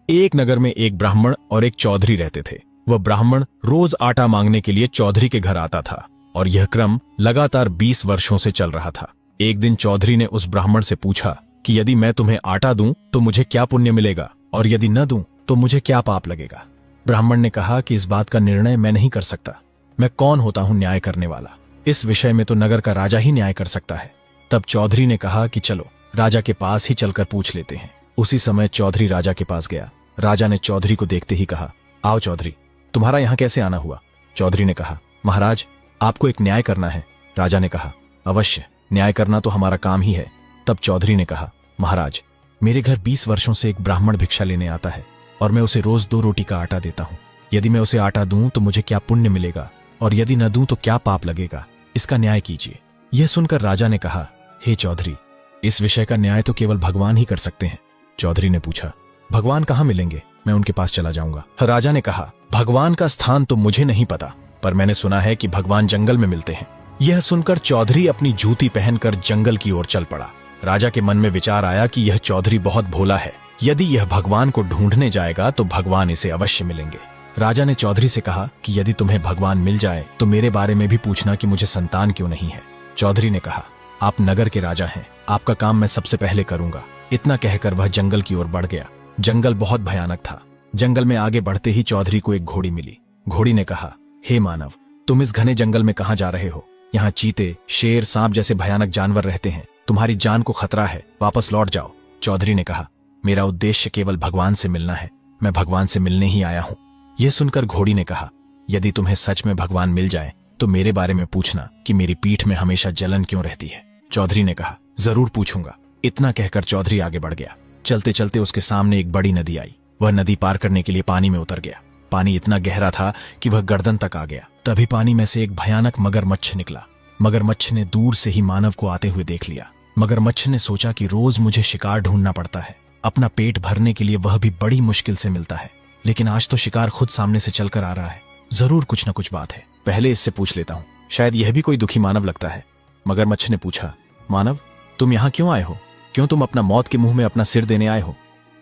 एक नगर में एक ब्राह्मण और एक चौधरी रहते थे। वह ब्राह्मण रोज आटा मांगने के लिए चौधरी के घर आता था और यह क्रम लगातार 20 वर्षों से चल रहा था। एक दिन चौधरी ने उस ब्राह्मण से पूछा कि यदि मैं तुम्हें आटा दूं तो मुझे क्या पुण्य मिलेगा और यदि न दूं तो मुझे क्या पाप लगेगा। ब्राह्मण ने कहा कि इस बात का निर्णय मैं नहीं कर सकता। मैं कौन होता हूं न्याय करने वाला? इस विषय में तो नगर का राजा ही न्याय कर सकता है। तब चौधरी ने कहा कि चलो राजा के पास ही चलकर पूछ लेते हैं। उसी समय चौधरी राजा के पास गया। राजा ने चौधरी को देखते ही कहा, आओ चौधरी, तुम्हारा यहां कैसे आना हुआ? चौधरी ने कहा, महाराज आपको एक न्याय करना है। राजा ने कहा, अवश्य, न्याय करना तो हमारा काम ही है। तब चौधरी ने कहा, महाराज मेरे घर 20 वर्षों से एक ब्राह्मण भिक्षा लेने आता है और मैं उसे रोज 2 रोटी का आटा देता हूं। यदि मैं उसे आटा दूं तो मुझे क्या पुण्य मिलेगा और यदि न दूं तो क्या पाप लगेगा? इसका न्याय कीजिए। यह सुनकर राजा ने कहा, हे चौधरी, इस विषय का न्याय तो केवल भगवान ही कर सकते हैं। चौधरी ने पूछा, भगवान कहाँ मिलेंगे? मैं उनके पास चला जाऊंगा। राजा ने कहा, भगवान का स्थान तो मुझे नहीं पता, पर मैंने सुना है कि भगवान जंगल में मिलते हैं। यह सुनकर चौधरी अपनी जूती पहनकर जंगल की ओर चल पड़ा। राजा के मन में विचार आया कि यह चौधरी बहुत भोला है। यदि यह भगवान को ढूंढने जाएगा तो भगवान इसे अवश्य मिलेंगे। राजा ने चौधरी से कहा कि यदि तुम्हें भगवान मिल जाए तो मेरे बारे में भी पूछना कि मुझे संतान क्यों नहीं है। चौधरी ने कहा, आप नगर के राजा हैं, आपका काम मैं सबसे पहले करूंगा। इतना कहकर वह जंगल की ओर बढ़ गया। जंगल बहुत भयानक था। जंगल में आगे बढ़ते ही चौधरी को एक घोड़ी मिली। घोड़ी ने कहा, हे मानव, तुम इस घने जंगल में कहां जा रहे हो? यहाँ चीते, शेर, सांप जैसे भयानक जानवर रहते हैं। तुम्हारी जान को खतरा है, वापस लौट जाओ। चौधरी ने कहा, मेरा उद्देश्य केवल भगवान से मिलना है, मैं भगवान से मिलने ही आया हूं। यह सुनकर घोड़ी ने कहा, यदि तुम्हें सच में भगवान मिल जाए तो मेरे बारे में पूछना कि मेरी पीठ में हमेशा जलन क्यों रहती है। चौधरी ने कहा, जरूर पूछूंगा। इतना कहकर चौधरी आगे बढ़ गया। चलते चलते उसके सामने एक बड़ी नदी आई। वह नदी पार करने के लिए पानी में उतर गया। पानी इतना गहरा था कि वह गर्दन तक आ गया। तभी पानी में से एक भयानक मगरमच्छ निकला। मगरमच्छ ने दूर से ही मानव को आते हुए देख लिया। मगरमच्छ ने सोचा कि रोज मुझे शिकार ढूंढना पड़ता है, अपना पेट भरने के लिए वह भी बड़ी मुश्किल से मिलता है, लेकिन आज तो शिकार खुद सामने से चलकर आ रहा है। जरूर कुछ न कुछ बात है, पहले इससे पूछ लेता हूं, शायद यह भी कोई दुखी मानव लगता है। मगरमच्छ ने पूछा, मानव तुम यहाँ क्यों आए हो? क्यों तुम अपना मौत के मुंह में अपना सिर देने आए हो?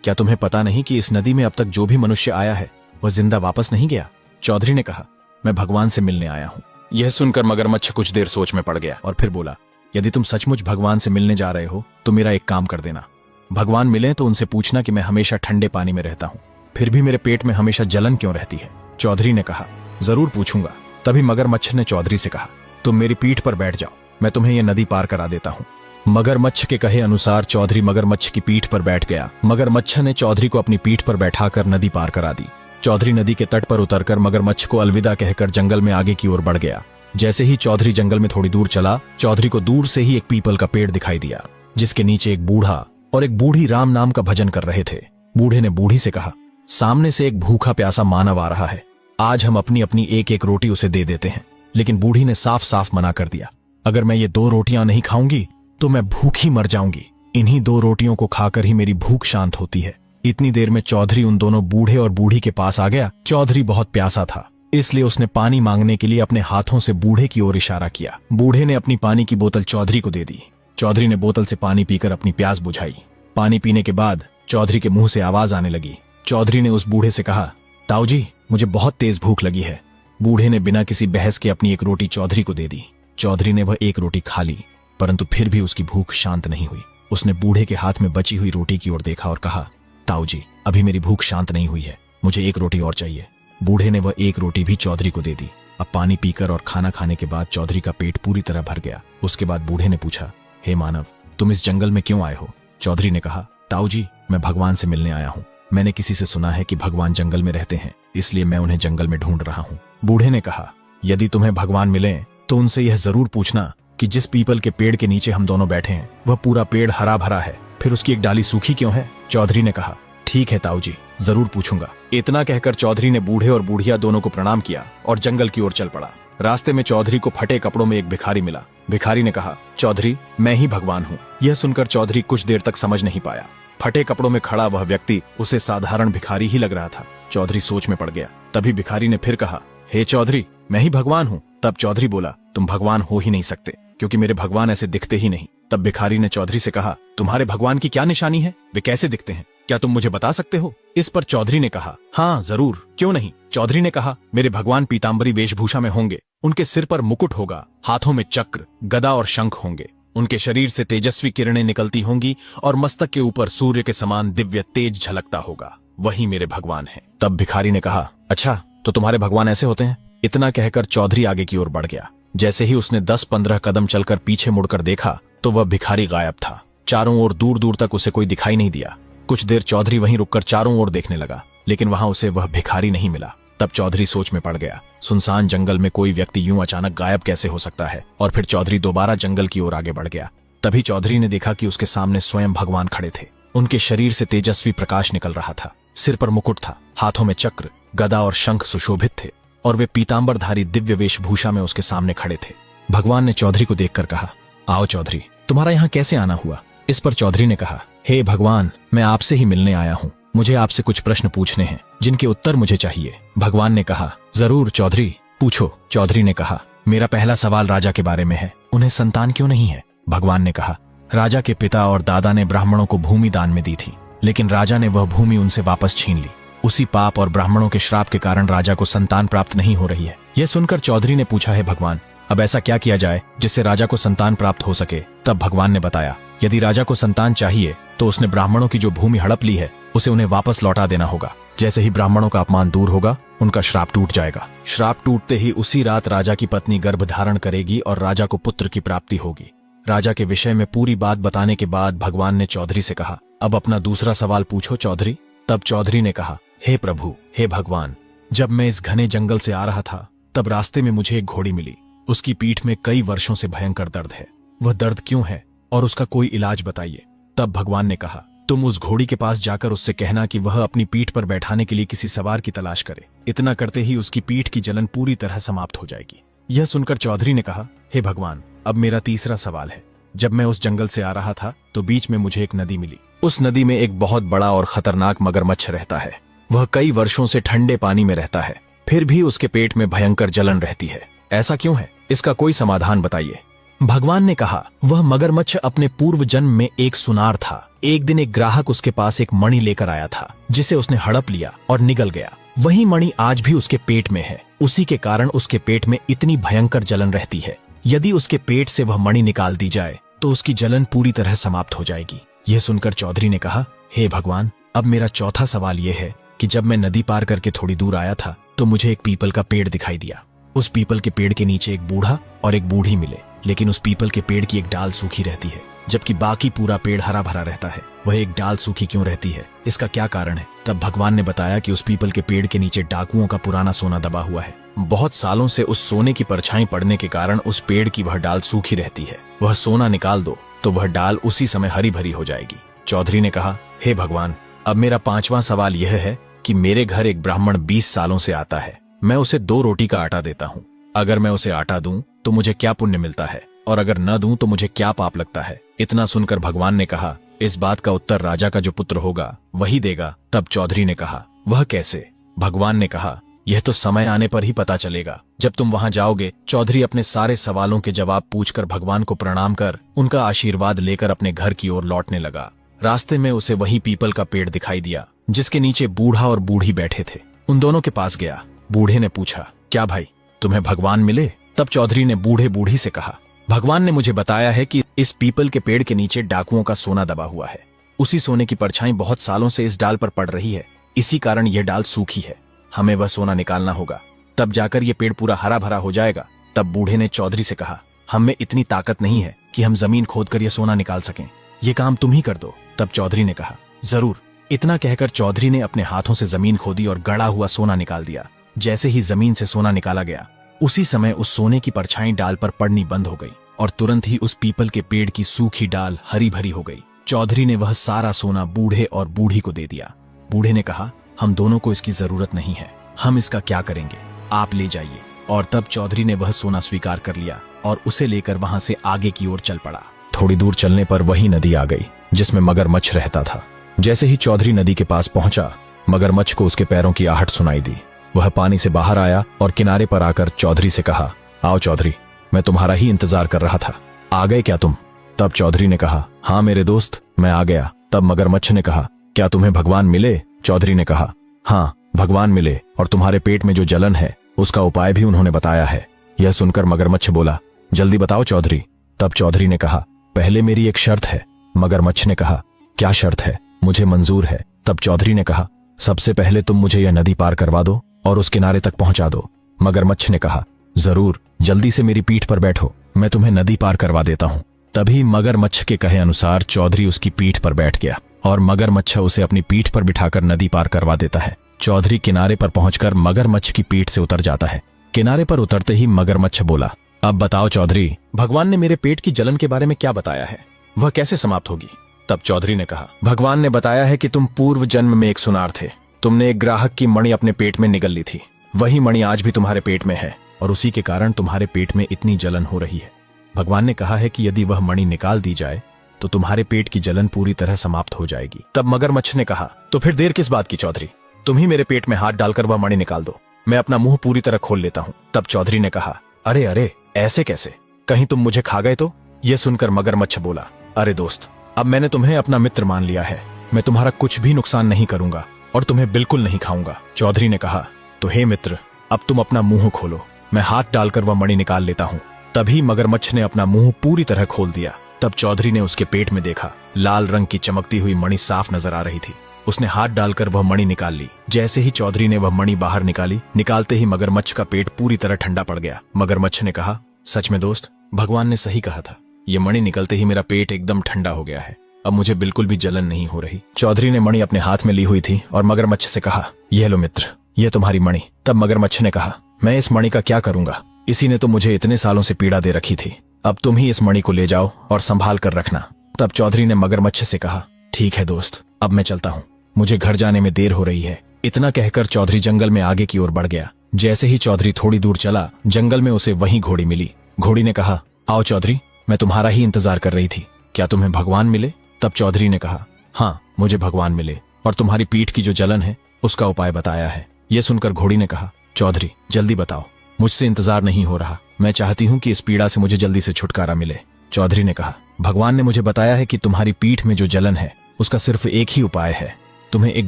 क्या तुम्हें पता नहीं कि इस नदी में अब तक जो भी मनुष्य आया है वह जिंदा वापस नहीं गया? चौधरी ने कहा, मैं भगवान से मिलने आया हूं। यह सुनकर मगरमच्छ कुछ देर सोच में पड़ गया और फिर बोला, यदि तुम सचमुच भगवान से मिलने जा रहे हो तो मेरा एक काम कर देना। भगवान मिले तो उनसे पूछना कि मैं हमेशा ठंडे पानी में रहता हूं, फिर भी मेरे पेट में हमेशा जलन क्यों रहती है। चौधरी ने कहा, जरूर पूछूंगा। तभी मगरमच्छ ने चौधरी से कहा, तुम मेरी पीठ पर बैठ जाओ, मैं तुम्हें यह नदी पार करा देता हूं। मगरमच्छ के कहे अनुसार चौधरी मगरमच्छ की पीठ पर बैठ गया। मगरमच्छ ने चौधरी को अपनी पीठ पर बैठाकर नदी पार करा दी। चौधरी नदी के तट पर उतरकर मगरमच्छ को अलविदा कहकर जंगल में आगे की ओर बढ़ गया। जैसे ही चौधरी जंगल में थोड़ी दूर चला, चौधरी को दूर से ही एक पीपल का पेड़ दिखाई दिया, जिसके नीचे एक बूढ़ा और एक बूढ़ी राम नाम का भजन कर रहे थे। बूढ़े ने बूढ़ी से कहा, सामने से एक भूखा प्यासा मानव आ रहा है, आज हम अपनी अपनी एक एक रोटी उसे दे देते हैं। लेकिन बूढ़ी ने साफ साफ मना कर दिया, अगर मैं ये 2 रोटियां नहीं खाऊंगी तो मैं भूखी मर जाऊंगी। इन्हीं 2 रोटियों को खाकर ही मेरी भूख शांत होती है। इतनी देर में चौधरी उन दोनों बूढ़े और बूढ़ी के पास आ गया। चौधरी बहुत प्यासा था, इसलिए उसने पानी मांगने के लिए अपने हाथों से बूढ़े की ओर इशारा किया। बूढ़े ने अपनी पानी की बोतल चौधरी को दे दी। चौधरी ने बोतल से पानी पीकर अपनी प्यास बुझाई। पानी पीने के बाद चौधरी के मुंह से आवाज आने लगी। चौधरी ने उस बूढ़े से कहा, ताऊ जी, मुझे बहुत तेज भूख लगी है। बूढ़े ने बिना किसी बहस के अपनी एक रोटी चौधरी को दे दी। चौधरी ने वह एक रोटी खा ली, परंतु फिर भी उसकी भूख शांत नहीं हुई। उसने बूढ़े के हाथ में बची हुई रोटी की ओर देखा और कहा, ताऊ जी, अभी मेरी भूख शांत नहीं हुई है, मुझे एक रोटी और चाहिए। बूढ़े ने वह एक रोटी भी चौधरी को दे दी। अब पानी पीकर और खाना खाने के बाद चौधरी का पेट पूरी तरह भर गया। उसके बाद बूढ़े ने पूछा, हे मानव, तुम इस जंगल में क्यों आए हो? चौधरी ने कहा, ताऊ जी, मैं भगवान से मिलने आया हूँ। मैंने किसी से सुना है कि भगवान जंगल में रहते हैं, इसलिए मैं उन्हें जंगल में ढूंढ रहा हूँ। बूढ़े ने कहा, यदि तुम्हें भगवान मिले तो उनसे यह जरूर पूछना कि जिस पीपल के पेड़ के नीचे हम दोनों बैठे हैं वह पूरा पेड़ हरा भरा है, फिर उसकी एक डाली सूखी क्यों है? चौधरी ने कहा, ठीक है ताऊ जी, जरूर पूछूंगा। इतना कहकर चौधरी ने बूढ़े और बूढ़िया दोनों को प्रणाम किया और जंगल की ओर चल पड़ा। रास्ते में चौधरी को फटे कपड़ों में एक भिखारी मिला। भिखारी ने कहा, चौधरी, मैं ही भगवान हूँ। यह सुनकर चौधरी कुछ देर तक समझ नहीं पाया। फटे कपड़ों में खड़ा वह व्यक्ति उसे साधारण भिखारी ही लग रहा था। चौधरी सोच में पड़ गया। तभी भिखारी ने फिर कहा, हे चौधरी, मैं ही भगवान हूँ। तब चौधरी बोला, तुम भगवान हो ही नहीं सकते, क्योंकि मेरे भगवान ऐसे दिखते ही नहीं। तब भिखारी ने चौधरी से कहा, तुम्हारे भगवान की क्या निशानी है? वे कैसे दिखते हैं? क्या तुम मुझे बता सकते हो? इस पर चौधरी ने कहा, हाँ जरूर, क्यों नहीं। चौधरी ने कहा, मेरे भगवान पीताम्बरी वेशभूषा में होंगे, उनके सिर पर मुकुट होगा, हाथों में चक्र, गदा और शंख होंगे, उनके शरीर से तेजस्वी किरणें निकलती होंगी और मस्तक के ऊपर सूर्य के समान दिव्य तेज झलकता होगा। वही मेरे भगवान हैं। तब भिखारी ने कहा, अच्छा तो तुम्हारे भगवान ऐसे होते हैं? इतना कहकर चौधरी आगे की ओर बढ़ गया। जैसे ही उसने 10-15 कदम चलकर पीछे मुड़कर देखा तो वह भिखारी गायब था। चारों ओर दूर दूर तक उसे कोई दिखाई नहीं दिया। कुछ देर चौधरी वहीं रुककर चारों ओर देखने लगा, लेकिन वहां उसे वह भिखारी नहीं मिला। तब चौधरी सोच में पड़ गया, सुनसान जंगल में कोई व्यक्ति यूं अचानक गायब कैसे हो सकता है। और फिर चौधरी दोबारा जंगल की ओर आगे बढ़ गया। तभी चौधरी ने देखा कि उसके सामने स्वयं भगवान खड़े थे। उनके शरीर से तेजस्वी प्रकाश निकल रहा था, सिर पर मुकुट था, हाथों में चक्र, गदा और शंख सुशोभित थे और वे पीतांबरधारी दिव्य वेशभूषा में उसके सामने खड़े थे। भगवान ने चौधरी को देखकर कहा, आओ चौधरी, तुम्हारा यहाँ कैसे आना हुआ? इस पर चौधरी ने कहा, हे भगवान, मैं आपसे ही मिलने आया हूँ। मुझे आपसे कुछ प्रश्न पूछने हैं जिनके उत्तर मुझे चाहिए। भगवान ने कहा, जरूर चौधरी, पूछो। चौधरी ने कहा, मेरा पहला सवाल राजा के बारे में है, उन्हें संतान क्यों नहीं है? भगवान ने कहा, राजा के पिता और दादा ने ब्राह्मणों को भूमि दान में दी थी, लेकिन राजा ने वह भूमि उनसे वापस छीन ली। उसी पाप और ब्राह्मणों के श्राप के कारण राजा को संतान प्राप्त नहीं हो रही है। यह सुनकर चौधरी ने पूछा, है भगवान, अब ऐसा क्या किया जाए जिससे राजा को संतान प्राप्त हो सके? तब भगवान ने बताया, यदि राजा को संतान चाहिए तो उसने ब्राह्मणों की जो भूमि हड़प ली है उसे उन्हें वापस लौटा देना होगा। जैसे ही ब्राह्मणों का अपमान दूर होगा, उनका श्राप टूट जाएगा। श्राप टूटते ही उसी रात राजा की पत्नी गर्भ धारण करेगी और राजा को पुत्र की प्राप्ति होगी। राजा के विषय में पूरी बात बताने के बाद भगवान ने चौधरी से कहा, अब अपना दूसरा सवाल पूछो चौधरी। तब चौधरी ने कहा, हे प्रभु, हे भगवान, जब मैं इस घने जंगल से आ रहा था तब रास्ते में मुझे एक घोड़ी मिली। उसकी पीठ में कई वर्षों से भयंकर दर्द है। वह दर्द क्यों है और उसका कोई इलाज बताइए। तब भगवान ने कहा, तुम उस घोड़ी के पास जाकर उससे कहना कि वह अपनी पीठ पर बैठाने के लिए किसी सवार की तलाश करे। इतना करते ही उसकी पीठ की जलन पूरी तरह समाप्त हो जाएगी। यह सुनकर चौधरी ने कहा, हे भगवान, अब मेरा तीसरा सवाल है। जब मैं उस जंगल से आ रहा था तो बीच में मुझे एक नदी मिली। उस नदी में एक बहुत बड़ा और खतरनाक मगरमच्छ रहता है। वह कई वर्षों से ठंडे पानी में रहता है, फिर भी उसके पेट में भयंकर जलन रहती है। ऐसा क्यों है? इसका कोई समाधान बताइए। भगवान ने कहा, वह मगरमच्छ अपने पूर्व जन्म में एक सुनार था। एक दिन एक ग्राहक उसके पास एक मणि लेकर आया था, जिसे उसने हड़प लिया और निगल गया। वही मणि आज भी उसके पेट में है। उसी के कारण उसके पेट में इतनी भयंकर जलन रहती है। यदि उसके पेट से वह मणि निकाल दी जाए तो उसकी जलन पूरी तरह समाप्त हो जाएगी। यह सुनकर चौधरी ने कहा, हे भगवान, अब मेरा चौथा सवाल यह है कि जब मैं नदी पार करके थोड़ी दूर आया था तो मुझे एक पीपल का पेड़ दिखाई दिया। उस पीपल के पेड़ के नीचे एक बूढ़ा और एक बूढ़ी मिले, लेकिन उस पीपल के पेड़ की एक डाल सूखी रहती है, जबकि बाकी पूरा पेड़ हरा भरा रहता है। वह एक डाल सूखी क्यों रहती है? इसका क्या कारण है? तब भगवान ने बताया कि उस पीपल के पेड़ के नीचे डाकुओं का पुराना सोना दबा हुआ है। बहुत सालों से उस सोने की परछाई पड़ने के कारण उस पेड़ की वह डाल सूखी रहती है। वह सोना निकाल दो तो वह डाल उसी समय हरी भरी हो जाएगी। चौधरी ने कहा, हे भगवान, अब मेरा पांचवा सवाल यह है कि मेरे घर एक ब्राह्मण 20 सालों से आता है। मैं उसे 2 रोटी का आटा देता हूँ। अगर मैं उसे आटा दूं तो मुझे क्या पुण्य मिलता है, और अगर न दूं तो मुझे क्या पाप लगता है? इतना सुनकर भगवान ने कहा, इस बात का उत्तर राजा का जो पुत्र होगा वही देगा। तब चौधरी ने कहा, वह कैसे? भगवान ने कहा, यह तो समय आने पर ही पता चलेगा। जब तुम वहां जाओगे। चौधरी अपने सारे सवालों के जवाब पूछकर भगवान को प्रणाम कर उनका आशीर्वाद लेकर अपने घर की ओर लौटने लगा। रास्ते में उसे वही पीपल का पेड़ दिखाई दिया जिसके नीचे बूढ़ा और बूढ़ी बैठे थे। उन दोनों के पास गया। बूढ़े ने पूछा, क्या भाई, तुम्हें भगवान मिले? तब चौधरी ने बूढ़े बूढ़ी से कहा, भगवान ने मुझे बताया है कि इस पीपल के पेड़ के नीचे डाकुओं का सोना दबा हुआ है। उसी सोने की परछाई बहुत सालों से इस डाल पर पड़ रही है, इसी कारण यह डाल सूखी है। हमें वह सोना निकालना होगा, तब जाकर यह पेड़ पूरा हरा भरा हो जाएगा। तब बूढ़े ने चौधरी से कहा, हम में इतनी ताकत नहीं है कि हम जमीन खोदकर यह सोना निकाल सकें। ये काम तुम ही कर दो। तब चौधरी ने कहा, जरूर। इतना कहकर चौधरी ने अपने हाथों से जमीन खोदी और गड़ा हुआ सोना निकाल दिया। जैसे ही जमीन से सोना निकाला गया, उसी समय उस सोने की परछाई डाल पर पड़नी बंद हो गई और तुरंत ही उस पीपल के पेड़ की सूखी डाल हरी भरी हो गई। चौधरी ने वह सारा सोना बूढ़े और बूढ़ी को दे दिया। बूढ़े ने कहा, हम दोनों को इसकी जरूरत नहीं है, हम इसका क्या करेंगे, आप ले जाइए। और तब चौधरी ने वह सोना स्वीकार कर लिया और उसे लेकर वहां से आगे की ओर चल पड़ा। थोड़ी दूर चलने पर वही नदी आ गई जिसमें मगरमच्छ रहता था। जैसे ही चौधरी नदी के पास पहुंचा, मगरमच्छ को उसके पैरों की आहट सुनाई दी। वह पानी से बाहर आया और किनारे पर आकर चौधरी से कहा, आओ चौधरी, मैं तुम्हारा ही इंतजार कर रहा था। आ गए क्या तुम? तब चौधरी ने कहा, हाँ मेरे दोस्त, मैं आ गया। तब मगरमच्छ ने कहा, क्या तुम्हें भगवान मिले? चौधरी ने कहा। हाँ, भगवान मिले, और तुम्हारे पेट में जो जलन है उसका उपाय भी उन्होंने बताया है। यह सुनकर मगरमच्छ बोला, जल्दी बताओ चौधरी। तब चौधरी ने कहा, पहले मेरी एक शर्त है। मगरमच्छ ने कहा, क्या शर्त है? मुझे मंजूर है। तब चौधरी ने कहा, सबसे पहले तुम मुझे यह नदी पार करवा दो और उस किनारे तक पहुंचा दो। मगरमच्छ ने कहा, जरूर, जल्दी से मेरी पीठ पर बैठो, मैं तुम्हें नदी पार करवा देता हूं। तभी मगरमच्छ के कहे अनुसार चौधरी उसकी पीठ पर बैठ गया और मगरमच्छ उसे अपनी पीठ पर बिठाकर नदी पार करवा देता है। चौधरी किनारे पर पहुंचकर मगरमच्छ की पीठ से उतर जाता है। किनारे पर उतरते ही मगरमच्छ बोला, अब बताओ चौधरी, भगवान ने मेरे पेट की जलन के बारे में क्या बताया है? वह कैसे समाप्त होगी? तब चौधरी ने कहा, भगवान ने बताया है कि तुम पूर्व जन्म में एक सुनार थे। तुमने एक ग्राहक की मणि अपने पेट में निगल ली थी। वही मणि आज भी तुम्हारे पेट में है और उसी के कारण तुम्हारे पेट में इतनी जलन हो रही है। भगवान ने कहा है कि यदि वह मणि निकाल दी जाए तो तुम्हारे पेट की जलन पूरी तरह समाप्त हो जाएगी। तब मगरमच्छ ने कहा, तो फिर देर किस बात की चौधरी? तुम ही मेरे पेट में हाथ डालकर वह मणि निकाल दो, मैं अपना मुंह पूरी तरह खोल लेता हूं। तब चौधरी ने कहा, अरे अरे, ऐसे कैसे? कहीं तुम मुझे खा गए तो? यह सुनकर मगरमच्छ बोला, अरे दोस्त, अब मैंने तुम्हें अपना मित्र मान लिया है। मैं तुम्हारा कुछ भी नुकसान नहीं करूंगा और तुम्हें बिल्कुल नहीं खाऊंगा। चौधरी ने कहा, तो हे मित्र, अब तुम अपना मुंह खोलो, मैं हाथ डालकर वह मणि निकाल लेता हूं। तभी मगरमच्छ ने अपना मुंह पूरी तरह खोल दिया। तब चौधरी ने उसके पेट में देखा, लाल रंग की चमकती हुई मणि साफ नजर आ रही थी। उसने हाथ डालकर वह मणि निकाल ली। जैसे ही चौधरी ने वह मणि बाहर निकाली, निकालते ही मगरमच्छ का पेट पूरी तरह ठंडा पड़ गया। मगरमच्छ ने कहा, सच में दोस्त, भगवान ने सही कहा था। ये मणि निकलते ही मेरा पेट एकदम ठंडा हो गया है। अब मुझे बिल्कुल भी जलन नहीं हो रही। चौधरी ने मणि अपने हाथ में ली हुई थी और मगरमच्छ से कहा, यह लो मित्र, यह तुम्हारी मणि। तब मगरमच्छ ने कहा, मैं इस मणि का क्या करूंगा? इसी ने तो मुझे इतने सालों से पीड़ा दे रखी थी। अब तुम ही इस मणि को ले जाओ और संभाल कर रखना। तब चौधरी ने मगरमच्छ से कहा, ठीक है दोस्त, अब मैं चलता हूँ, मुझे घर जाने में देर हो रही है। इतना कहकर चौधरी जंगल में आगे की ओर बढ़ गया। जैसे ही चौधरी थोड़ी दूर चला, जंगल में उसे वही घोड़ी मिली। घोड़ी ने कहा, आओ चौधरी, मैं तुम्हारा ही इंतजार कर रही थी। क्या तुम्हें भगवान मिले? तब चौधरी ने कहा, हाँ, मुझे भगवान मिले और तुम्हारी पीठ की जो जलन है उसका उपाय बताया है। यह सुनकर घोड़ी ने कहा, चौधरी जल्दी बताओ, मुझसे इंतजार नहीं हो रहा। मैं चाहती हूँ कि इस पीड़ा से मुझे जल्दी से छुटकारा मिले। चौधरी ने कहा, भगवान ने मुझे बताया है कि तुम्हारी पीठ में जो जलन है उसका सिर्फ एक ही उपाय है। तुम्हें एक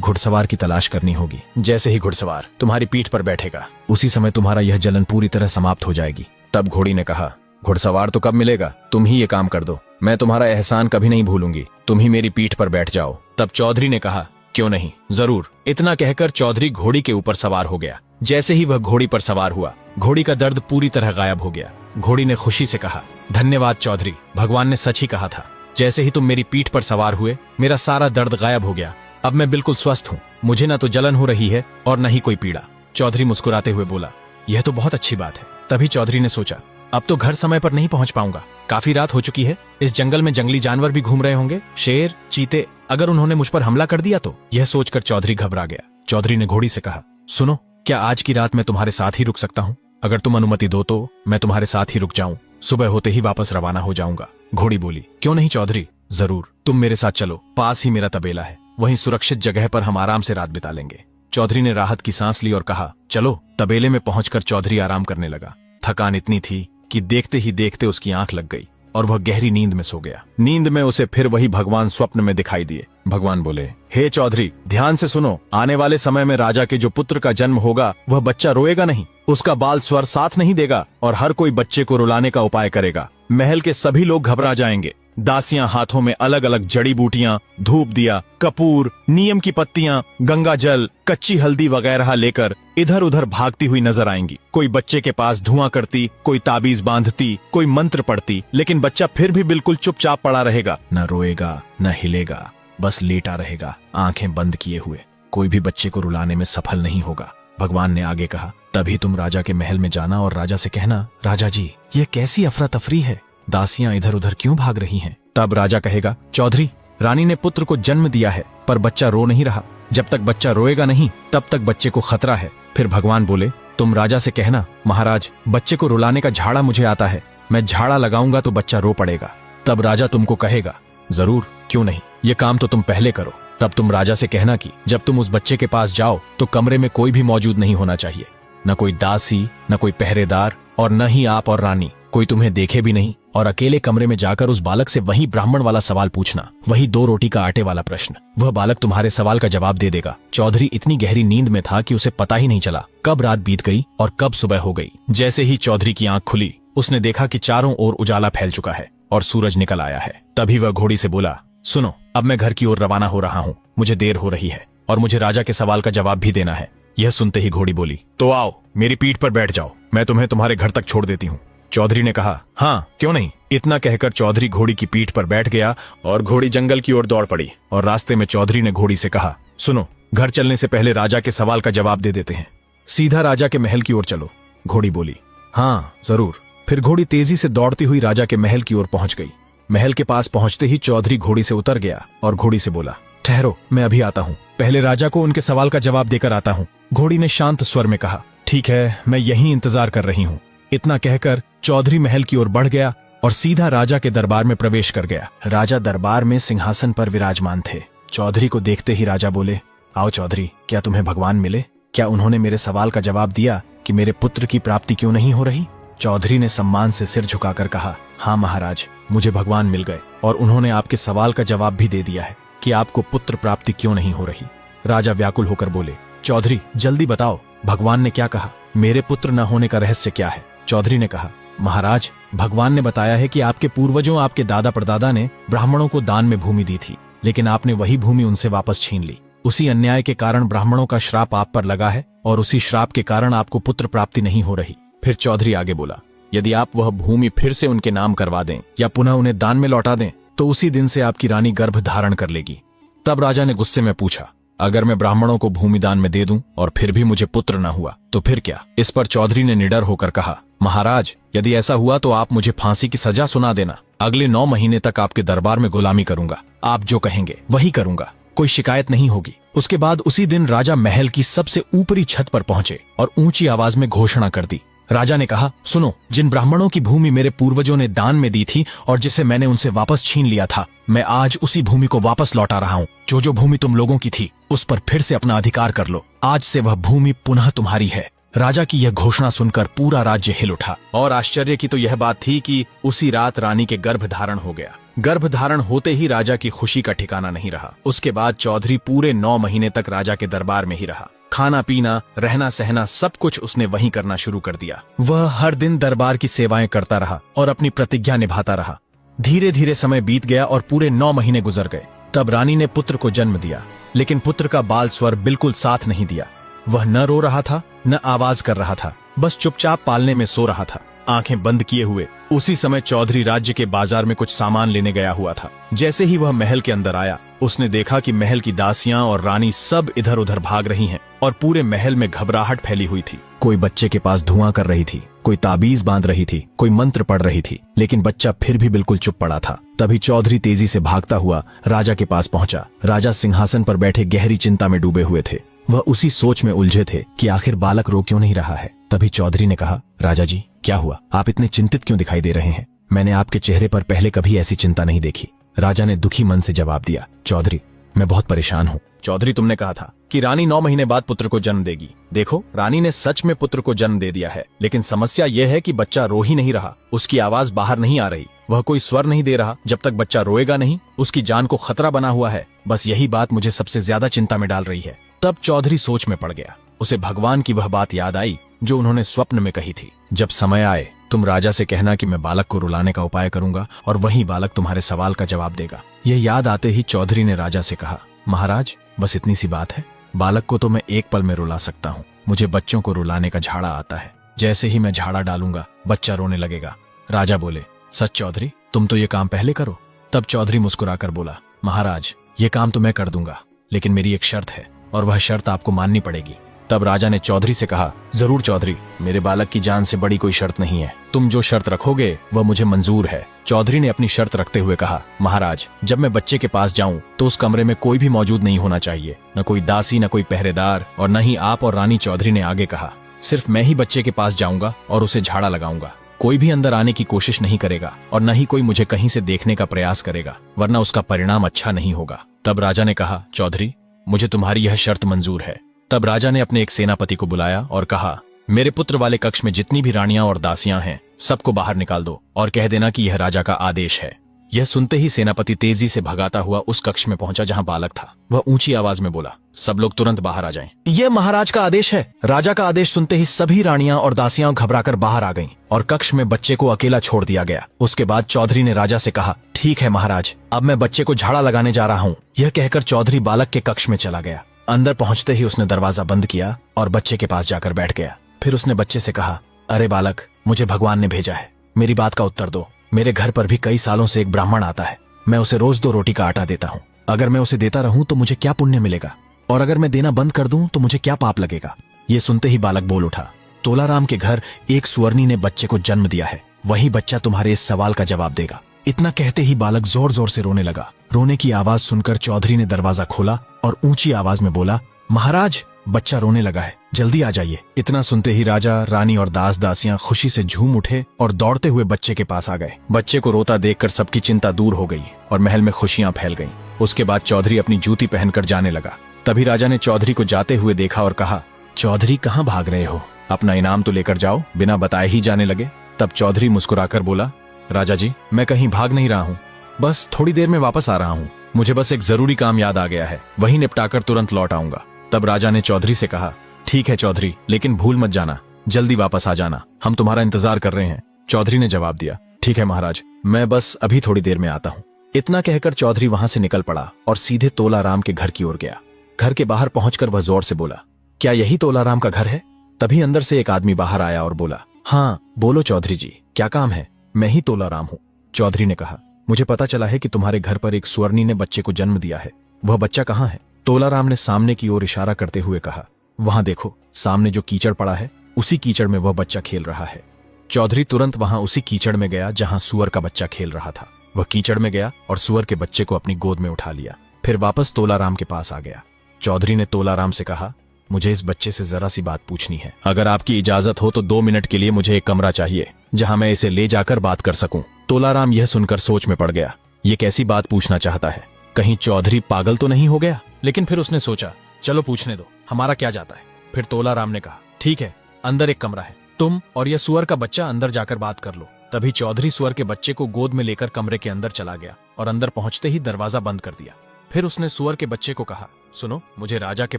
घुड़सवार की तलाश करनी होगी। जैसे ही घुड़सवार तुम्हारी पीठ पर बैठेगा, उसी समय तुम्हारा यह जलन पूरी तरह समाप्त हो जाएगी। तब घोड़ी ने कहा, घुड़सवार तो कब मिलेगा? तुम ही ये काम कर दो, मैं तुम्हारा एहसान कभी नहीं भूलूंगी। तुम ही मेरी पीठ पर बैठ जाओ। तब चौधरी ने कहा, क्यों नहीं, जरूर। इतना कहकर चौधरी घोड़ी के ऊपर सवार हो गया। जैसे ही वह घोड़ी पर सवार हुआ, घोड़ी का दर्द पूरी तरह गायब हो गया। घोड़ी ने खुशी से कहा, धन्यवाद चौधरी, भगवान ने सच ही कहा था। जैसे ही तुम मेरी पीठ पर सवार हुए, मेरा सारा दर्द गायब हो गया। अब मैं बिल्कुल स्वस्थ हूँ, मुझे न तो जलन हो रही है और न ही कोई पीड़ा। चौधरी मुस्कुराते हुए बोला, यह तो बहुत अच्छी बात है। तभी चौधरी ने सोचा, अब तो घर समय पर नहीं पहुंच पाऊंगा, काफी रात हो चुकी है। इस जंगल में जंगली जानवर भी घूम रहे होंगे, शेर, चीते, अगर उन्होंने मुझ पर हमला कर दिया तो? यह सोचकर चौधरी घबरा गया। चौधरी ने घोड़ी से कहा, सुनो, क्या आज की रात मैं तुम्हारे साथ ही रुक सकता हूँ? अगर तुम अनुमति दो तो मैं तुम्हारे साथ ही रुक जाऊं, सुबह होते ही वापस रवाना हो जाऊंगा। घोड़ी बोली, क्यों नहीं चौधरी, जरूर, तुम मेरे साथ चलो, पास ही मेरा तबेला है, वहीं सुरक्षित जगह पर हम आराम से रात बिता लेंगे। चौधरी ने राहत की सांस ली और कहा, चलो। तबेले में पहुंचकर चौधरी आराम करने लगा। थकान इतनी थी कि देखते ही देखते उसकी आंख लग गई और वह गहरी नींद में सो गया। नींद में उसे फिर वही भगवान स्वप्न में दिखाई दिए। भगवान बोले, हे चौधरी, ध्यान से सुनो, आने वाले समय में राजा के जो पुत्र का जन्म होगा वह बच्चा रोएगा नहीं, उसका बाल स्वर साथ नहीं देगा और हर कोई बच्चे को रुलाने का उपाय करेगा। महल के सभी लोग घबरा जाएंगे। दासियां हाथों में अलग अलग जड़ी बूटियां, धूप दिया, कपूर, नीम की पत्तियां, गंगा जल, कच्ची हल्दी वगैरह लेकर इधर उधर भागती हुई नजर आएंगी। कोई बच्चे के पास धुआं करती, कोई ताबीज बांधती, कोई मंत्र पढ़ती, लेकिन बच्चा फिर भी बिल्कुल चुपचाप पड़ा रहेगा, न रोएगा न हिलेगा, बस लेटा रहेगा, आंखें बंद किए हुए। कोई भी बच्चे को रुलाने में सफल नहीं होगा। भगवान ने आगे कहा, तभी तुम राजा के महल में जाना और राजा से कहना, राजा जी, यह कैसी अफरा तफरी है, दासियां इधर उधर क्यों भाग रही हैं? तब राजा कहेगा, चौधरी, रानी ने पुत्र को जन्म दिया है पर बच्चा रो नहीं रहा, जब तक बच्चा रोएगा नहीं तब तक बच्चे को खतरा है। फिर भगवान बोले, तुम राजा से कहना, महाराज, बच्चे को रुलाने का झाड़ा मुझे आता है, मैं झाड़ा लगाऊंगा तो बच्चा रो पड़ेगा। तब राजा तुमको कहेगा, जरूर, क्यों नहीं, ये काम तो तुम पहले करो। तब तुम राजा से कहना कि जब तुम उस बच्चे के पास जाओ तो कमरे में कोई भी मौजूद नहीं होना चाहिए, न कोई दासी, न कोई पहरेदार और न ही आप और रानी, कोई तुम्हें देखे भी नहीं और अकेले कमरे में जाकर उस बालक से वही ब्राह्मण वाला सवाल पूछना, वही 2 रोटी का आटे वाला प्रश्न। वह बालक तुम्हारे सवाल का जवाब दे देगा। चौधरी इतनी गहरी नींद में था कि उसे पता ही नहीं चला कब रात बीत गई और कब सुबह हो गई। जैसे ही चौधरी की आंख खुली, उसने देखा कि चारों ओर उजाला फैल चुका है और सूरज निकल आया है। तभी वह घोड़ी से बोला, सुनो, अब मैं घर की ओर रवाना हो रहा हूँ, मुझे देर हो रही है और मुझे राजा के सवाल का जवाब भी देना है। यह सुनते ही घोड़ी बोली, तो आओ, मेरी पीठ पर बैठ जाओ, मैं तुम्हें तुम्हारे घर तक छोड़ देती हूँ। चौधरी ने कहा, हाँ क्यों नहीं। इतना कहकर चौधरी घोड़ी की पीठ पर बैठ गया और घोड़ी जंगल की ओर दौड़ पड़ी। और रास्ते में चौधरी ने घोड़ी से कहा, सुनो, घर चलने से पहले राजा के सवाल का जवाब दे देते हैं, सीधा राजा के महल की ओर चलो। घोड़ी बोली, हाँ जरूर। फिर घोड़ी तेजी से दौड़ती हुई राजा के महल की ओर पहुंच गई। महल के पास पहुंचते ही चौधरी घोड़ी से उतर गया और घोड़ी से बोला, ठहरो, मैं अभी आता हूँ, पहले राजा को उनके सवाल का जवाब देकर आता हूँ। घोड़ी ने शांत स्वर में कहा, ठीक है, मैं यहीं इंतजार कर रही हूँ। इतना कहकर चौधरी महल की ओर बढ़ गया और सीधा राजा के दरबार में प्रवेश कर गया। राजा दरबार में सिंहासन पर विराजमान थे। चौधरी को देखते ही राजा बोले, आओ चौधरी, क्या तुम्हें भगवान मिले? क्या उन्होंने मेरे सवाल का जवाब दिया कि मेरे पुत्र की प्राप्ति क्यों नहीं हो रही? चौधरी ने सम्मान से सिर झुकाकर कहा, हाँ महाराज, मुझे भगवान मिल गए और उन्होंने आपके सवाल का जवाब भी दे दिया है कि आपको पुत्र प्राप्ति क्यों नहीं हो रही। राजा व्याकुल होकर बोले, चौधरी जल्दी बताओ, भगवान ने क्या कहा? मेरे पुत्र न होने का रहस्य क्या है? चौधरी ने कहा, महाराज, भगवान ने बताया है कि आपके पूर्वजों, आपके दादा परदादा ने ब्राह्मणों को दान में भूमि दी थी, लेकिन आपने वही भूमि उनसे वापस छीन ली। उसी अन्याय के कारण ब्राह्मणों का श्राप आप पर लगा है और उसी श्राप के कारण आपको पुत्र प्राप्ति नहीं हो रही। फिर चौधरी आगे बोला, यदि आप वह भूमि फिर से उनके नाम करवा दें या पुनः उन्हें दान में लौटा दें तो उसी दिन से आपकी रानी गर्भ धारण कर लेगी। तब राजा ने गुस्से में पूछा, अगर मैं ब्राह्मणों को भूमि दान में दे दूं और फिर भी मुझे पुत्र न हुआ तो फिर क्या? इस पर चौधरी ने निडर होकर कहा, महाराज, यदि ऐसा हुआ तो आप मुझे फांसी की सजा सुना देना। अगले 9 महीने तक आपके दरबार में गुलामी करूंगा, आप जो कहेंगे वही करूंगा, कोई शिकायत नहीं होगी। उसके बाद उसी दिन राजा महल की सबसे ऊपरी छत पर पहुंचे और ऊंची आवाज में घोषणा कर दी। राजा ने कहा, सुनो, जिन ब्राह्मणों की भूमि मेरे पूर्वजों ने दान में दी थी और जिसे मैंने उनसे वापस छीन लिया था, मैं आज उसी भूमि को वापस लौटा रहा हूँ। जो भूमि तुम लोगों की थी उस पर फिर से अपना अधिकार कर लो। आज से वह भूमि पुनः तुम्हारी है। राजा की यह घोषणा सुनकर पूरा राज्य हिल उठा और आश्चर्य की तो यह बात थी कि उसी रात रानी के गर्भ धारण हो गया। गर्भ धारण होते ही राजा की खुशी का ठिकाना नहीं रहा। उसके बाद चौधरी पूरे 9 महीने तक राजा के दरबार में ही रहा। खाना पीना, रहना सहना सब कुछ उसने वहीं करना शुरू कर दिया। वह हर दिन दरबार की सेवाएं करता रहा और अपनी प्रतिज्ञा निभाता रहा। धीरे धीरे समय बीत गया और पूरे 9 महीने गुजर गए। तब रानी ने पुत्र को जन्म दिया, लेकिन पुत्र का बाल स्वर बिल्कुल साथ नहीं दिया। वह न रो रहा था, न आवाज कर रहा था, बस चुपचाप पालने में सो रहा था, आंखें बंद किए हुए। उसी समय चौधरी राज्य के बाजार में कुछ सामान लेने गया हुआ था। जैसे ही वह महल के अंदर आया, उसने देखा कि महल की दासियां और रानी सब इधर उधर भाग रही हैं और पूरे महल में घबराहट फैली हुई थी। कोई बच्चे के पास धुआं कर रही थी, कोई ताबीज बांध रही थी, कोई मंत्र पढ़ रही थी, लेकिन बच्चा फिर भी बिल्कुल चुप पड़ा था। तभी चौधरी तेजी से भागता हुआ राजा के पास पहुंचा। राजा सिंहासन पर बैठे गहरी चिंता में डूबे हुए थे। वह उसी सोच में उलझे थे कि आखिर बालक रो क्यों नहीं रहा है। तभी चौधरी ने कहा, राजा जी, क्या हुआ? आप इतने चिंतित क्यों दिखाई दे रहे हैं? मैंने आपके चेहरे पर पहले कभी ऐसी चिंता नहीं देखी। राजा ने दुखी मन से जवाब दिया, चौधरी, मैं बहुत परेशान हूँ। चौधरी, तुमने कहा था कि रानी 9 महीने बाद पुत्र को जन्म देगी। देखो, रानी ने सच में पुत्र को जन्म दे दिया है, लेकिन समस्या यह है कि बच्चा रो ही नहीं रहा, उसकी आवाज बाहर नहीं आ रही, वह कोई स्वर नहीं दे रहा। जब तक बच्चा रोएगा नहीं, उसकी जान को खतरा बना हुआ है। बस यही बात मुझे सबसे ज्यादा चिंता में डाल रही है। तब चौधरी सोच में पड़ गया। उसे भगवान की वह बात याद आई जो उन्होंने स्वप्न में कही थी, जब समय आए तुम राजा से कहना कि मैं बालक को रुलाने का उपाय करूंगा और वही बालक तुम्हारे सवाल का जवाब देगा। यह याद आते ही चौधरी ने राजा से कहा, महाराज, बस इतनी सी बात है। बालक को तो मैं एक पल में रुला सकता हूँ। मुझे बच्चों को रुलाने का झाड़ा आता है। जैसे ही मैं झाड़ा डालूंगा, बच्चा रोने लगेगा। राजा बोले, सच चौधरी, तुम तो ये काम पहले करो। तब चौधरी मुस्कुराकर बोला, महाराज, ये काम तो मैं कर दूंगा, लेकिन मेरी एक शर्त है और वह शर्त आपको माननी पड़ेगी। तब राजा ने चौधरी से कहा, जरूर चौधरी, मेरे बालक की जान से बड़ी कोई शर्त नहीं है। तुम जो शर्त रखोगे वह मुझे मंजूर है। चौधरी ने अपनी शर्त रखते हुए कहा, महाराज, जब मैं बच्चे के पास जाऊं तो उस कमरे में कोई भी मौजूद नहीं होना चाहिए, न कोई दासी, न कोई पहरेदार और न ही आप और रानी। चौधरी ने आगे कहा, सिर्फ मैं ही बच्चे के पास जाऊंगा और उसे झाड़ा लगाऊंगा। कोई भी अंदर आने की कोशिश नहीं करेगा और न ही कोई मुझे कहीं से देखने का प्रयास करेगा, वरना उसका परिणाम अच्छा नहीं होगा। तब राजा ने कहा, चौधरी, मुझे तुम्हारी यह शर्त मंजूर है। तब राजा ने अपने एक सेनापति को बुलाया और कहा, मेरे पुत्र वाले कक्ष में जितनी भी रानियां और दासियां हैं, सबको बाहर निकाल दो और कह देना कि यह राजा का आदेश है। यह सुनते ही सेनापति तेजी से भगाता हुआ उस कक्ष में पहुंचा जहां बालक था। वह ऊंची आवाज में बोला, सब लोग तुरंत बाहर आ जाएं। यह महाराज का आदेश है। राजा का आदेश सुनते ही सभी रानियां और दासियां घबराकर बाहर आ गईं और कक्ष में बच्चे को अकेला छोड़ दिया गया। उसके बाद चौधरी ने राजा से कहा, ठीक है महाराज, अब मैं बच्चे को झाड़ा लगाने जा रहा हूँ। यह कहकर चौधरी बालक के कक्ष में चला गया। अंदर पहुंचते ही उसने दरवाजा बंद किया और बच्चे के पास जाकर बैठ गया। फिर उसने बच्चे से कहा, अरे बालक, मुझे भगवान ने भेजा है, मेरी बात का उत्तर दो। मेरे घर पर भी कई सालों से एक ब्राह्मण आता है। मैं उसे रोज 2 रोटी का आटा देता हूँ। अगर मैं उसे देता रहूं तो मुझे क्या पुण्य मिलेगा, और अगर मैं देना बंद कर दूं तो मुझे क्या पाप लगेगा। ये सुनते ही बालक बोल उठा, तोलाराम के घर एक सुअरनी ने बच्चे को जन्म दिया है। वही बच्चा तुम्हारे इस सवाल का जवाब देगा। इतना कहते ही बालक जोर जोर से रोने लगा। रोने की आवाज सुनकर चौधरी ने दरवाजा खोला और ऊंची आवाज में बोला, महाराज, बच्चा रोने लगा है, जल्दी आ जाइए। इतना सुनते ही राजा, रानी और दास दासियां खुशी से झूम उठे और दौड़ते हुए बच्चे के पास आ गए। बच्चे को रोता देखकर सबकी चिंता दूर हो गई और महल में खुशियां फैल गईं। उसके बाद चौधरी अपनी जूती पहनकर जाने लगा। तभी राजा ने चौधरी को जाते हुए देखा और कहा, चौधरी कहाँ भाग रहे हो? अपना इनाम तो लेकर जाओ, बिना बताए ही जाने लगे। तब चौधरी मुस्कुराकर बोला, राजा जी, मैं कहीं भाग नहीं रहा हूँ, बस थोड़ी देर में वापस आ रहा हूँ। मुझे बस एक जरूरी काम याद आ गया है, वही निपटाकर तुरंत लौट आऊंगा। तब राजा ने चौधरी से कहा, ठीक है चौधरी, लेकिन भूल मत जाना, जल्दी वापस आ जाना, हम तुम्हारा इंतजार कर रहे हैं। चौधरी ने जवाब दिया, ठीक है महाराज, मैं बस अभी थोड़ी देर में आता हूँ। इतना कहकर चौधरी वहां से निकल पड़ा और सीधे तोलाराम के घर की ओर गया। घर के बाहर पहुंचकर वह जोर से बोला, क्या यही तोलाराम का घर है? तभी अंदर से एक आदमी बाहर आया और बोला, हाँ बोलो चौधरी जी, क्या काम है? मैं ही तोलाराम हूँ। चौधरी ने कहा, मुझे पता चला है कि तुम्हारे घर पर एक सुअरनी ने बच्चे को जन्म दिया है। वह बच्चा कहाँ है? तोलाराम ने सामने की ओर इशारा करते हुए कहा, वहां देखो, सामने जो कीचड़ पड़ा है, उसी कीचड़ में वह बच्चा खेल रहा है। चौधरी तुरंत वहां उसी कीचड़ में गया जहां सुअर का बच्चा खेल रहा था। वह कीचड़ में गया और सुअर के बच्चे को अपनी गोद में उठा लिया। फिर वापस तोलाराम के पास आ गया। चौधरी ने तोलाराम से कहा, मुझे इस बच्चे से जरा सी बात पूछनी है। अगर आपकी इजाजत हो तो 2 मिनट के लिए मुझे एक कमरा चाहिए जहां मैं इसे ले जाकर बात कर सकूं। तोलाराम यह सुनकर सोच में पड़ गया। ये कैसी बात पूछना चाहता है? कहीं चौधरी पागल तो नहीं हो गया? लेकिन फिर उसने सोचा, चलो पूछने दो, हमारा क्या जाता है। फिर तोलाराम ने कहा, ठीक है, अंदर एक कमरा है, तुम और यह सुअर का बच्चा अंदर जाकर बात कर लो। तभी चौधरी सुअर के बच्चे को गोद में लेकर कमरे के अंदर चला गया और अंदर पहुंचते ही दरवाजा बंद कर दिया। फिर उसने सुअर के बच्चे को कहा, सुनो, मुझे राजा के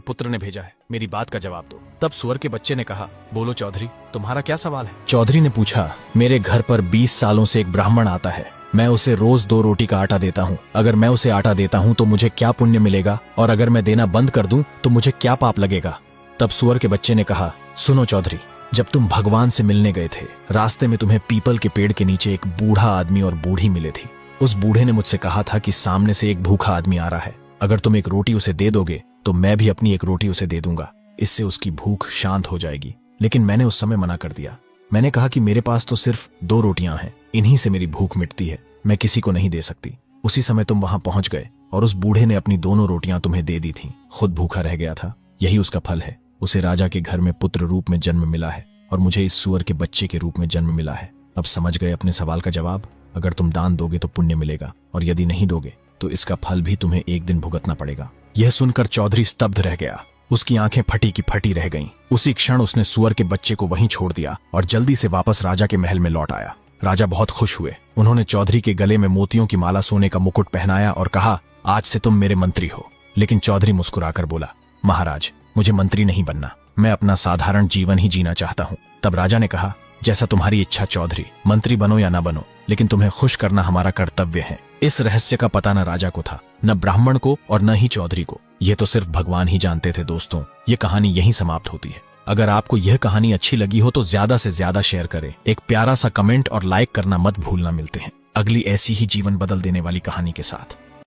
पुत्र ने भेजा है, मेरी बात का जवाब दो। तब सुअर के बच्चे ने कहा, बोलो चौधरी, तुम्हारा क्या सवाल है? चौधरी ने पूछा, मेरे घर पर 20 सालों से एक ब्राह्मण आता है, मैं उसे रोज 2 रोटी का आटा देता हूँ। अगर मैं उसे आटा देता हूँ तो मुझे क्या पुण्य मिलेगा, और अगर मैं देना बंद कर दूं तो मुझे क्या पाप लगेगा? तब सुअर के बच्चे ने कहा, सुनो चौधरी, जब तुम भगवान से मिलने गए थे, रास्ते में तुम्हें पीपल के पेड़ के नीचे एक बूढ़ा आदमी और बूढ़ी मिले थी। उस बूढ़े ने मुझसे कहा था कि सामने से एक भूखा आदमी आ रहा है, अगर तुम एक रोटी उसे दे दोगे तो मैं भी अपनी एक रोटी उसे दे दूंगा, इससे उसकी भूख शांत हो जाएगी। लेकिन मैंने उस समय मना कर दिया। मैंने कहा कि मेरे पास तो सिर्फ 2 रोटियां हैं, इन्हीं से मेरी भूख मिटती है, मैं किसी को नहीं दे सकती। उसी समय तुम वहां पहुंच गए और उस बूढ़े ने अपनी दोनों रोटियां तुम्हें दे दी थीं। खुद भूखा रह गया था। यही उसका फल है। उसे राजा के घर में पुत्र रूप में जन्म मिला है और मुझे इस सुअर के बच्चे के रूप में जन्म मिला है। अब समझ गए अपने सवाल का जवाब? अगर तुम दान दोगे तो पुण्य मिलेगा, और यदि नहीं दोगे तो इसका फल भी तुम्हें एक दिन भुगतना पड़ेगा। यह सुनकर चौधरी स्तब्ध रह गया। उसकी आंखें फटी की फटी रह गईं। उसी क्षण उसने सुअर के बच्चे को वहीं छोड़ दिया और जल्दी से वापस राजा के महल में लौट आया। राजा बहुत खुश हुए। उन्होंने चौधरी के गले में मोतियों की माला, सोने का मुकुट पहनाया और कहा, आज से तुम मेरे मंत्री हो। लेकिन चौधरी मुस्कुराकर बोला, महाराज, मुझे मंत्री नहीं बनना, मैं अपना साधारण जीवन ही जीना चाहता हूँ। तब राजा ने कहा, जैसा तुम्हारी इच्छा चौधरी, मंत्री बनो या ना बनो, लेकिन तुम्हें खुश करना हमारा कर्तव्य है। इस रहस्य का पता न राजा को था, न ब्राह्मण को और न ही चौधरी को। ये तो सिर्फ भगवान ही जानते थे। दोस्तों, ये कहानी यहीं समाप्त होती है। अगर आपको यह कहानी अच्छी लगी हो तो ज्यादा से ज्यादा शेयर करें, एक प्यारा सा कमेंट और लाइक करना मत भूलना। मिलते हैं अगली ऐसी ही जीवन बदल देने वाली कहानी के साथ।